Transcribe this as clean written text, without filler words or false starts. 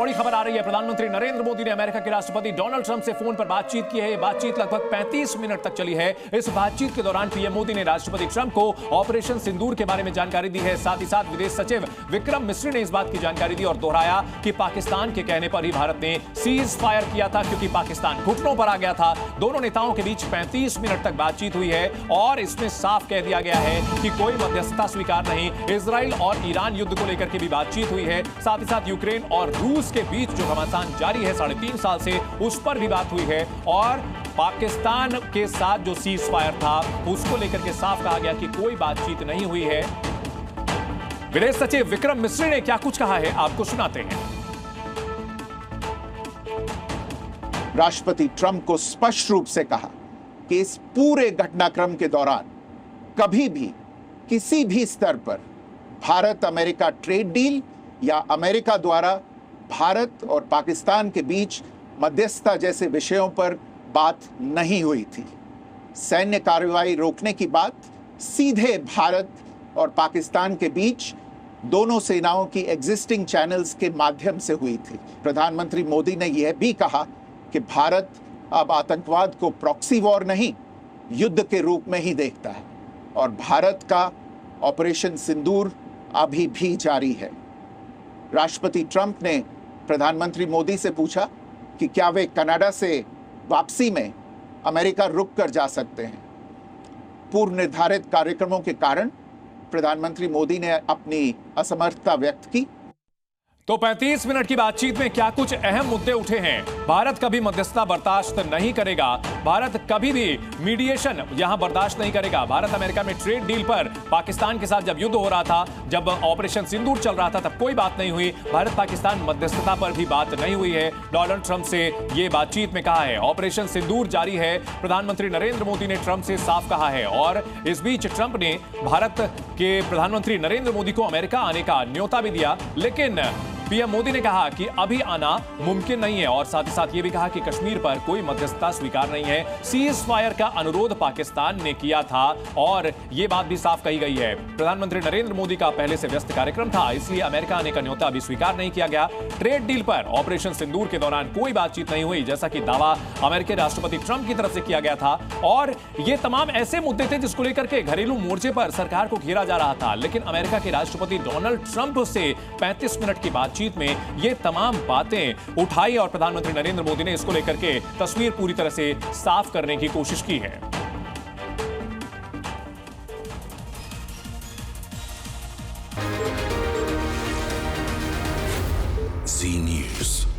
बड़ी खबर आ रही है। प्रधानमंत्री नरेंद्र मोदी ने अमेरिका के राष्ट्रपति डोनाल्ड ट्रंप से फोन पर बातचीत की है। ये बातचीत लगभग 35 मिनट तक चली है। इस बातचीत के दौरान पीएम मोदी ने राष्ट्रपति ट्रंप को ऑपरेशन सिंदूर के बारे में जानकारी दी है। साथ ही साथ विदेश सचिव विक्रम मिस्री ने इस बात की जानकारी दी और दोहराया कि पाकिस्तान के कहने पर ही भारत ने सीज फायर किया था, क्योंकि पाकिस्तान घुटनों पर आ गया था। दोनों नेताओं के बीच 35 मिनट तक बातचीत हुई है और इसमें साफ कह दिया गया है कि कोई मध्यस्थता स्वीकार नहीं। इजराइल और ईरान युद्ध को लेकर के भी बातचीत हुई है। साथ ही साथ यूक्रेन और रूस के बीच जो घमासान जारी है 3.5 साल से, उस पर भी बात हुई है। और पाकिस्तान के साथ जो सीज फायर था उसको लेकर के साफ कहा गया कि कोई बातचीत नहीं हुई है। विदेश सचिव विक्रम मिस्री ने क्या कुछ कहा है आपको सुनाते हैं। राष्ट्रपति ट्रंप को स्पष्ट रूप से कहा कि इस पूरे घटनाक्रम के दौरान कभी भी किसी भी स्तर पर भारत अमेरिका ट्रेड डील या अमेरिका द्वारा भारत और पाकिस्तान के बीच मध्यस्थता जैसे विषयों पर बात नहीं हुई थी। सैन्य कार्रवाई रोकने की बात सीधे भारत और पाकिस्तान के बीच दोनों सेनाओं की एग्जिस्टिंग चैनल्स के माध्यम से हुई थी। प्रधानमंत्री मोदी ने यह भी कहा कि भारत अब आतंकवाद को प्रॉक्सी वॉर नहीं, युद्ध के रूप में ही देखता है और भारत का ऑपरेशन सिंदूर अभी भी जारी है। राष्ट्रपति ट्रंप ने प्रधानमंत्री मोदी से पूछा कि क्या वे कनाडा से वापसी में अमेरिका रुक कर जा सकते हैं। पूर्व निर्धारित कार्यक्रमों के कारण प्रधानमंत्री मोदी ने अपनी असमर्थता व्यक्त की। तो 35 मिनट की बातचीत में क्या कुछ अहम मुद्दे उठे हैं। भारत कभी मध्यस्थता बर्दाश्त नहीं करेगा। भारत कभी भी मीडिएशन यहां बर्दाश्त नहीं करेगा। भारत अमेरिका में ट्रेड डील पर पाकिस्तान के साथ जब युद्ध हो रहा था, जब ऑपरेशन सिंदूर चल रहा था, तब कोई बात नहीं हुई। भारत पाकिस्तान मध्यस्थता पर भी बात नहीं हुई है। डोनाल्ड ट्रंप से यह बातचीत में कहा है। ऑपरेशन सिंदूर जारी है, प्रधानमंत्री नरेंद्र मोदी ने ट्रंप से साफ कहा है। और इस बीच ट्रंप ने भारत के प्रधानमंत्री नरेंद्र मोदी को अमेरिका आने का न्योता भी दिया, लेकिन पीएम मोदी ने कहा कि अभी आना मुमकिन नहीं है। और साथ ही साथ ये भी कहा कि कश्मीर पर कोई मध्यस्थता स्वीकार नहीं है। सीज फायर का अनुरोध पाकिस्तान ने किया था और यह बात भी साफ कही गई है। प्रधानमंत्री नरेंद्र मोदी का पहले से व्यस्त कार्यक्रम था, इसलिए अमेरिका आने का न्योता अभी स्वीकार नहीं किया गया। ट्रेड डील पर ऑपरेशन सिंदूर के दौरान कोई बातचीत नहीं हुई, जैसा कि दावा अमेरिकी राष्ट्रपति ट्रंप की तरफ से किया गया था। और ये तमाम ऐसे मुद्दे थे जिसको लेकर के घरेलू मोर्चे पर सरकार को घेरा जा रहा था, लेकिन अमेरिका के राष्ट्रपति डोनाल्ड ट्रंप से 35 मिनट की बातचीत में ये तमाम बातें उठाई और प्रधानमंत्री नरेंद्र मोदी ने इसको लेकर के तस्वीर पूरी तरह से साफ करने की कोशिश की है। Zee News.